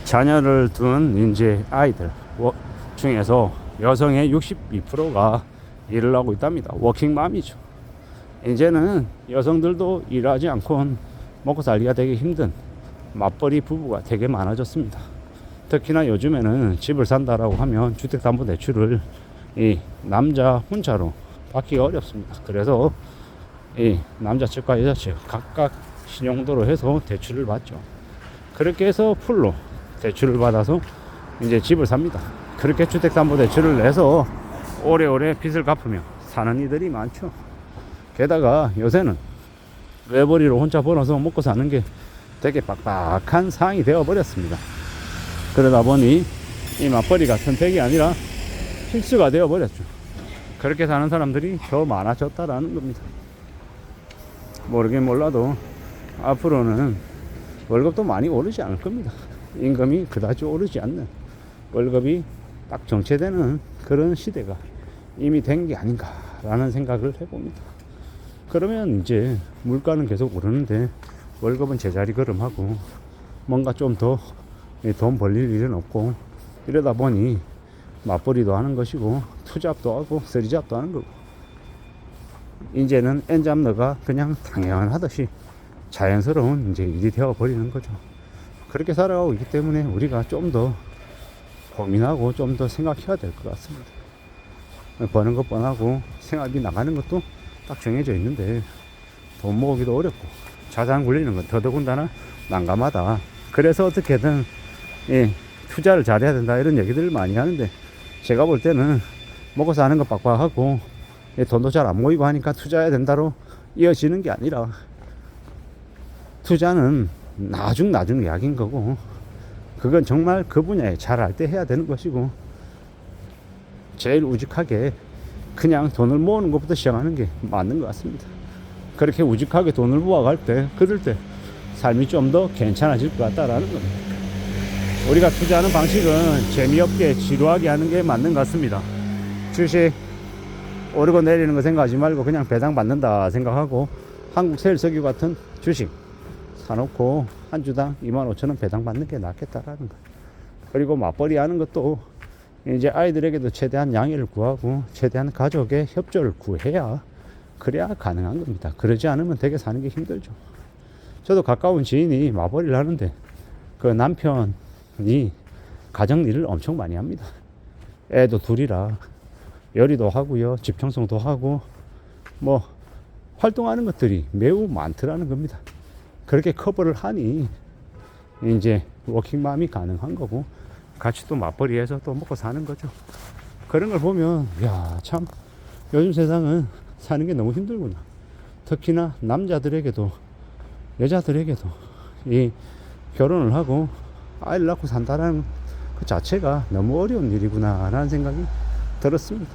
자녀를 둔 이제 아이들 중에서 여성의 62%가 일을 하고 있답니다. 워킹맘이죠. 이제는 여성들도 일하지 않고 먹고 살기가 되게 힘든 맞벌이 부부가 되게 많아졌습니다. 특히나 요즘에는 집을 산다라고 하면 주택담보대출을 이 남자 혼자로 받기가 어렵습니다. 그래서 이 남자 측과 여자 측 각각 신용도로 해서 대출을 받죠. 그렇게 해서 풀로 대출을 받아서 이제 집을 삽니다. 그렇게 주택담보대출을 내서 오래오래 빚을 갚으며 사는 이들이 많죠. 게다가 요새는 외벌이로 혼자 벌어서 먹고 사는 게 되게 빡빡한 상황이 되어버렸습니다. 그러다 보니 이 맞벌이가 선택이 아니라 필수가 되어버렸죠. 그렇게 사는 사람들이 더 많아졌다라는 겁니다. 모르긴 몰라도 앞으로는 월급도 많이 오르지 않을 겁니다. 임금이 그다지 오르지 않는 월급이 딱 정체되는 그런 시대가 이미 된 게 아닌가라는 생각을 해봅니다. 그러면 이제 물가는 계속 오르는데 월급은 제자리 걸음하고 뭔가 좀 더 돈 벌릴 일은 없고 이러다 보니 맞벌이도 하는 것이고 투잡도 하고 쓰리잡도 하는 거고 이제는 N잡너가 그냥 당연하듯이 자연스러운 이제 일이 되어 버리는 거죠. 그렇게 살아가고 있기 때문에 우리가 좀 더 고민하고 좀 더 생각해야 될 것 같습니다. 버는 것 뻔하고 생활비 나가는 것도 딱 정해져 있는데 돈 모으기도 어렵고 자산 굴리는 건 더더군다나 난감하다. 그래서 어떻게든 투자를 잘해야 된다 이런 얘기들을 많이 하는데 제가 볼 때는 먹고 사는 거 빡빡하고 돈도 잘 안 모이고 하니까 투자해야 된다로 이어지는 게 아니라 투자는 나중 약인 거고 그건 정말 그 분야에 잘할 때 해야 되는 것이고 제일 우직하게 그냥 돈을 모으는 것부터 시작하는 게 맞는 것 같습니다. 그렇게 우직하게 돈을 모아갈 때 그럴 때 삶이 좀 더 괜찮아질 것 같다라는 겁니다. 우리가 투자하는 방식은 재미없게 지루하게 하는 게 맞는 것 같습니다. 주식 오르고 내리는 거 생각하지 말고 그냥 배당 받는다 생각하고 한국세일석유 같은 주식 사놓고 한 주당 25,000원 배당 받는 게 낫겠다라는 거. 그리고 맞벌이 하는 것도 이제 아이들에게도 최대한 양해를 구하고 최대한 가족의 협조를 구해야 그래야 가능한 겁니다. 그러지 않으면 되게 사는 게 힘들죠. 저도 가까운 지인이 맞벌이를 하는데 그 남편이 가정 일을 엄청 많이 합니다. 애도 둘이라 요리도 하고요, 집 청소도 하고 뭐 활동하는 것들이 매우 많더라는 겁니다. 그렇게 커버를 하니 이제 워킹맘이 가능한 거고 같이 또 맞벌이해서 또 먹고 사는 거죠. 그런 걸 보면 야, 참 요즘 세상은 사는 게 너무 힘들구나. 특히나 남자들에게도 여자들에게도 이 결혼을 하고 아이를 낳고 산다는 그 자체가 너무 어려운 일이구나 라는 생각이 들었습니다.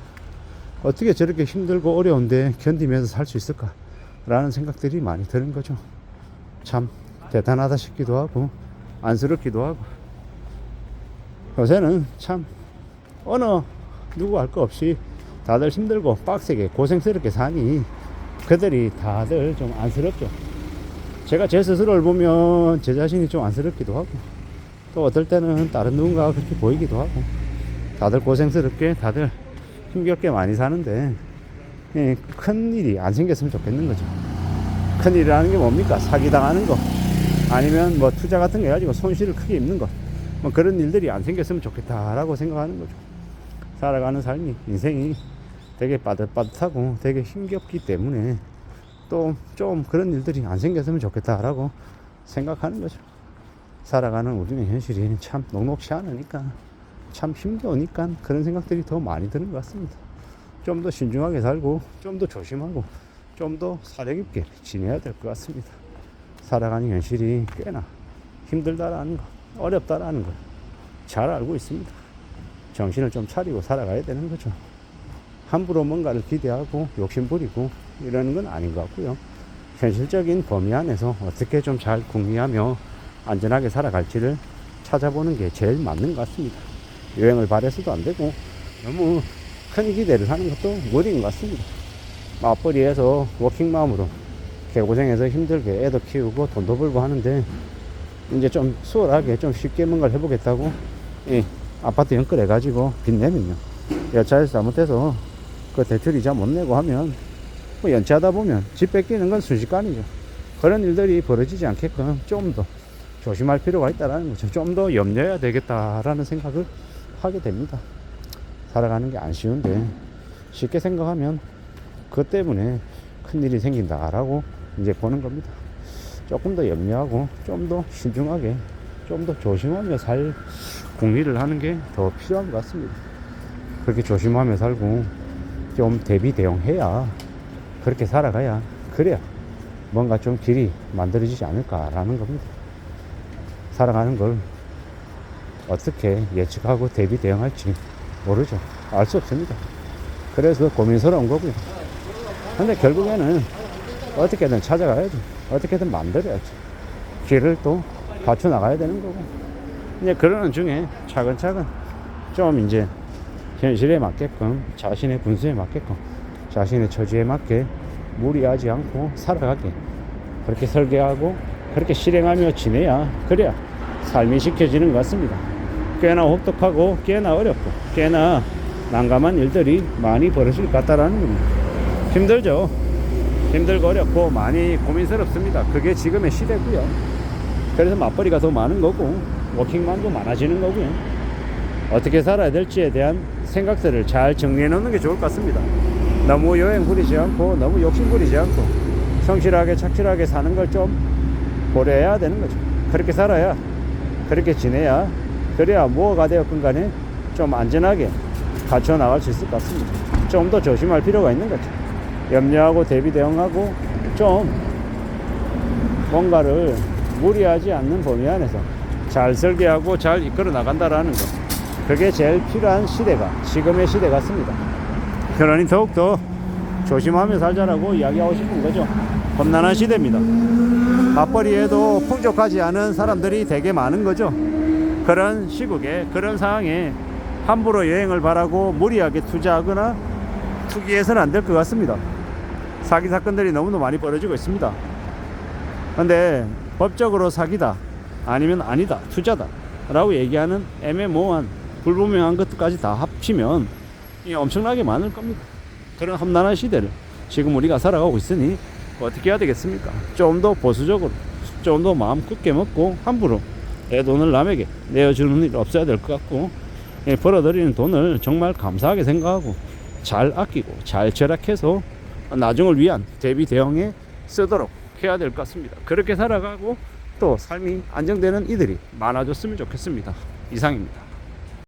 어떻게 저렇게 힘들고 어려운데 견디면서 살 수 있을까 라는 생각들이 많이 드는 거죠. 참 대단하다 싶기도 하고 안쓰럽기도 하고 요새는 참 어느 누구 할 거 없이 다들 힘들고 빡세게 고생스럽게 사니 그들이 다들 좀 안쓰럽죠. 제가 제 스스로를 보면 제 자신이 좀 안쓰럽기도 하고 또 어떨 때는 다른 누군가가 그렇게 보이기도 하고 다들 고생스럽게 다들 힘겹게 많이 사는데 큰 일이 안 생겼으면 좋겠는 거죠. 큰 일이라는 게 뭡니까? 사기당하는 거 아니면 뭐 투자 같은 거 해가지고 손실을 크게 입는 것 뭐 그런 일들이 안 생겼으면 좋겠다라고 생각하는 거죠. 살아가는 삶이 인생이 되게 빠듯빠듯하고 되게 힘겹기 때문에 또 좀 그런 일들이 안 생겼으면 좋겠다라고 생각하는 거죠. 살아가는 우리의 현실이 참 녹록치 않으니까 참 힘겨우니까 그런 생각들이 더 많이 드는 것 같습니다. 좀 더 신중하게 살고 좀 더 조심하고 좀 더 사려 깊게 지내야 될 것 같습니다. 살아가는 현실이 꽤나 힘들다라는 거, 어렵다라는 걸 잘 알고 있습니다. 정신을 좀 차리고 살아가야 되는 거죠. 함부로 뭔가를 기대하고 욕심부리고 이러는 건 아닌 것 같고요. 현실적인 범위 안에서 어떻게 좀 잘 궁리하며 안전하게 살아갈지를 찾아보는 게 제일 맞는 것 같습니다. 여행을 바래서도 안 되고 너무 큰 기대를 하는 것도 무리인 것 같습니다. 맞벌이해서 워킹맘으로 개고생해서 힘들게 애도 키우고 돈도 벌고 하는데 이제 좀 수월하게 좀 쉽게 뭔가를 해보겠다고 이 아파트 연끌해가지고 빚 내면요, 여차에서 잘못해서 그 대출 이자 못 내고 하면 뭐 연체하다 보면 집 뺏기는 건 순식간이죠. 그런 일들이 벌어지지 않게끔 좀 더 조심할 필요가 있다라는 거죠. 좀 더 염려해야 되겠다라는 생각을 하게 됩니다. 살아가는 게 안 쉬운데 쉽게 생각하면 그것 때문에 큰일이 생긴다라고 이제 보는 겁니다. 조금 더 염려하고 좀 더 신중하게 좀 더 조심하며 살 궁리를 하는 게 더 필요한 것 같습니다. 그렇게 조심하며 살고 좀 대비 대응해야, 그렇게 살아가야, 그래야 뭔가 좀 길이 만들어지지 않을까라는 겁니다. 살아가는 걸 어떻게 예측하고 대비 대응할지 모르죠. 알 수 없습니다. 그래서 고민스러운 거고요. 근데 결국에는 어떻게든 찾아가야죠. 어떻게든 만들어야죠. 길을 또 갖춰 나가야 되는 거고. 이제 그러는 중에 차근차근 좀 이제 현실에 맞게끔, 자신의 분수에 맞게끔, 자신의 처지에 맞게 무리하지 않고 살아가게, 그렇게 설계하고 그렇게 실행하며 지내야, 그래야 삶이 지켜지는 것 같습니다. 꽤나 혹독하고 꽤나 어렵고 꽤나 난감한 일들이 많이 벌어질 것 같다라는 겁니다. 힘들죠. 힘들고 어렵고 많이 고민스럽습니다. 그게 지금의 시대고요. 그래서 맞벌이가 더 많은 거고 워킹맘도 많아지는 거고요. 어떻게 살아야 될지에 대한 생각들을 잘 정리해 놓는 게 좋을 것 같습니다. 너무 여행 부리지 않고 너무 욕심 부리지 않고 성실하게 착실하게 사는 걸 좀 고려해야 되는 거죠. 그렇게 살아야, 그렇게 지내야, 그래야 뭐가 되었건 간에 좀 안전하게 갖춰 나갈 수 있을 것 같습니다. 좀 더 조심할 필요가 있는 거죠. 염려하고 대비 대응하고 좀 뭔가를 무리하지 않는 범위 안에서 잘 설계하고 잘 이끌어 나간다라는 것, 그게 제일 필요한 시대가 지금의 시대 같습니다. 그러니 더욱더 조심하며 살자라고 이야기하고 싶은 거죠. 험난한 시대입니다. 맞벌이에도 풍족하지 않은 사람들이 되게 많은 거죠. 그런 시국에, 그런 상황에 함부로 여행을 바라고 무리하게 투자하거나 투기해서는 안 될 것 같습니다. 사기 사건들이 너무나 많이 벌어지고 있습니다. 근데 법적으로 사기다, 아니면 아니다, 투자다 라고 얘기하는 애매모호한 불분명한 것까지 다 합치면 엄청나게 많을 겁니다. 그런 험난한 시대를 지금 우리가 살아가고 있으니 어떻게 해야 되겠습니까? 좀 더 보수적으로, 좀 더 마음 굳게 먹고 함부로 내 돈을 남에게 내어주는 일 없어야 될 것 같고, 벌어들이는 돈을 정말 감사하게 생각하고 잘 아끼고 잘 절약해서 나중을 위한 대비 대응에 쓰도록 해야 될 것 같습니다. 그렇게 살아가고 또 삶이 안정되는 이들이 많아졌으면 좋겠습니다. 이상입니다.